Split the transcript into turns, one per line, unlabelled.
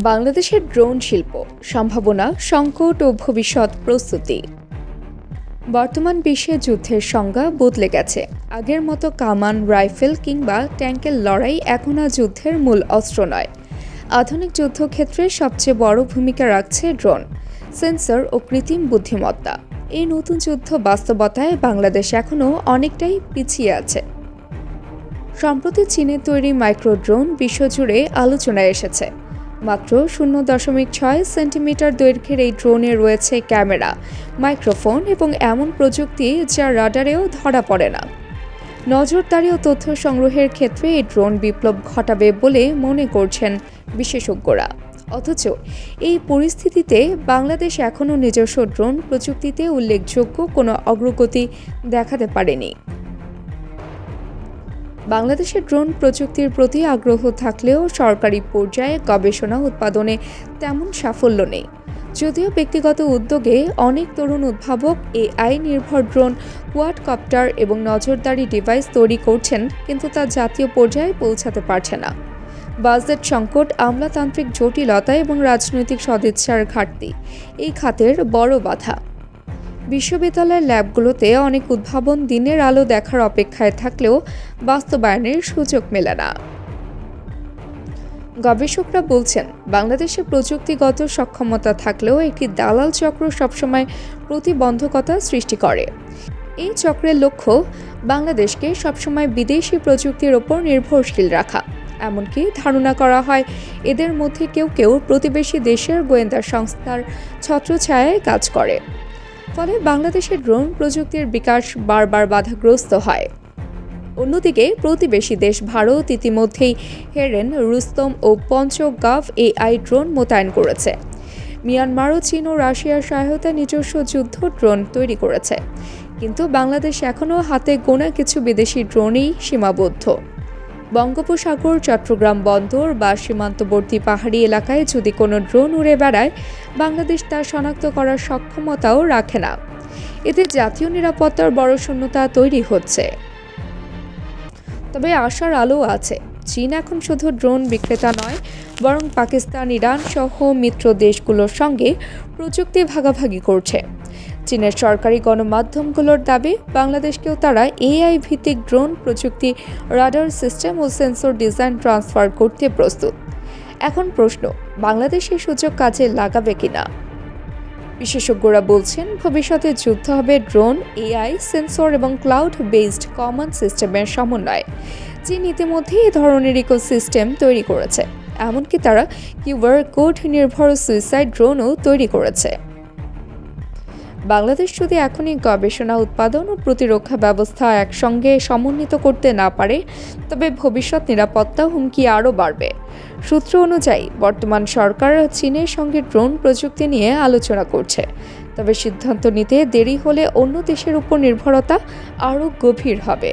বাংলাদেশের ড্রোন শিল্প সম্ভাবনা, সংকট ও ভবিষ্যৎ প্রস্তুতি। বর্তমান বিশ্বে যুদ্ধের সংজ্ঞা বদলে গেছে। আগের মতো কামান, রাইফেল কিংবা ট্যাঙ্কের লড়াই এখন আর যুদ্ধের মূল অস্ত্র নয়। আধুনিক যুদ্ধক্ষেত্রে সবচেয়ে বড় ভূমিকা রাখছে ড্রোন, সেন্সর ও কৃত্রিম বুদ্ধিমত্তা। এই নতুন যুদ্ধ বাস্তবতায় বাংলাদেশ এখনও অনেকটাই পিছিয়ে আছে। সম্প্রতি চীনের তৈরি মাইক্রো ড্রোন বিশ্বজুড়ে আলোচনায় এসেছে। মাত্র 0.6 সেন্টিমিটার দৈর্ঘ্যের এই ড্রোনে রয়েছে ক্যামেরা, মাইক্রোফোন এবং এমন প্রযুক্তি যা রাডারেও ধরা পড়ে না। নজরদারি ও তথ্য সংগ্রহের ক্ষেত্রে এই ড্রোন বিপ্লব ঘটাবে বলে মনে করছেন বিশেষজ্ঞরা। অথচ এই পরিস্থিতিতে বাংলাদেশ এখনও নিজস্ব ড্রোন প্রযুক্তিতে উল্লেখযোগ্য কোনো অগ্রগতি দেখাতে পারেনি। বাংলাদেশের ড্রোন প্রযুক্তির প্রতি আগ্রহ থাকলেও সরকারি পর্যায়ে গবেষণা উৎপাদনে তেমন সাফল্য নেই। যদিও ব্যক্তিগত উদ্যোগে অনেক তরুণ উদ্ভাবক এআই নির্ভর ড্রোন, কোয়াডকপ্টার এবং নজরদারি ডিভাইস তৈরি করছেন, কিন্তু তা জাতীয় পর্যায়ে পৌঁছাতে পারছে না। বাজেট সংকট, আমলাতান্ত্রিক জটিলতা এবং রাজনৈতিক সদিচ্ছার ঘাটতি এই খাতের বড় বাধা। বিশ্ববিদ্যালয়ের ল্যাবগুলোতে অনেক উদ্ভাবন দিনের আলো দেখার অপেক্ষায় থাকলেও বাস্তবায়নের সুযোগ মেলে না। গবেষকরা বলছেন, বাংলাদেশে প্রযুক্তিগত সক্ষমতা থাকলেও একটি দালাল চক্র সবসময় প্রতিবন্ধকতা সৃষ্টি করে। এই চক্রের লক্ষ্য বাংলাদেশকে সবসময় বিদেশি প্রযুক্তির ওপর নির্ভরশীল রাখা। এমনকি ধারণা করা হয় এদের মধ্যে কেউ কেউ প্রতিবেশী দেশের গোয়েন্দা সংস্থার ছত্রছায়ায় কাজ করে। ফলে বাংলাদেশের ড্রোন প্রযুক্তির বিকাশ বারবার বাধাগ্রস্ত হয়। অন্যদিকে প্রতিবেশী দেশ ভারত ইতিমধ্যেই হেরেন, রুস্তম ও পঞ্চগাভ এআই ড্রোন মোতায়েন করেছে। মিয়ানমারও চীন ও রাশিয়ার সহায়তায় নিজস্ব যুদ্ধ ড্রোন তৈরি করেছে। কিন্তু বাংলাদেশ এখনও হাতে গোনা কিছু বিদেশি ড্রোনেই সীমাবদ্ধ। বঙ্গোপসাগর, চট্টগ্রাম বন্দর বা সীমান্তবর্তী পাহাড়ি এলাকায় যদি কোনো ড্রোন উড়ে বেড়ায়, বাংলাদেশ তা শনাক্ত করার সক্ষমতাও রাখে না। এতে জাতীয় নিরাপত্তার বড় শূন্যতা তৈরি হচ্ছে। তবে আশার আলো আছে। চীন এখন শুধু ড্রোন বিক্রেতা নয়, বরং পাকিস্তান, ইরান সহ মিত্র দেশগুলোর সঙ্গে প্রযুক্তি ভাগাভাগি করছে। চীনের সরকারি গণমাধ্যমগুলোর দাবি, বাংলাদেশকেও তারা এআই ভিত্তিক ড্রোন প্রযুক্তি, রাডার সিস্টেম ও সেন্সর ডিজাইন ট্রান্সফার করতে প্রস্তুত। এখন প্রশ্ন, বাংলাদেশ এই সুযোগ কাজে লাগাবে কিনা? বিশেষজ্ঞরা বলছেন, ভবিষ্যতে যুদ্ধ হবে ড্রোন, এআই, সেন্সর এবং ক্লাউড বেসড কমন সিস্টেমের সমন্বয়ে। চীন ইতিমধ্যে এই ধরনের ইকোসিস্টেম তৈরি করেছে। এমনকি তারা কিউআর কোড নির্ভর সুইসাইড ড্রোনও তৈরি করেছে। বাংলাদেশ যদি এখনই গবেষণা, উৎপাদন ও প্রতিরক্ষা ব্যবস্থা একসঙ্গে সমন্বিত করতে না পারে, তবে ভবিষ্যৎ নিরাপত্তা হুমকি আরও বাড়বে। সূত্র অনুযায়ী, বর্তমান সরকার চীনের সঙ্গে ড্রোন প্রযুক্তি নিয়ে আলোচনা করছে। তবে সিদ্ধান্ত নিতে দেরি হলে অন্য দেশের উপর নির্ভরতা আরও গভীর হবে।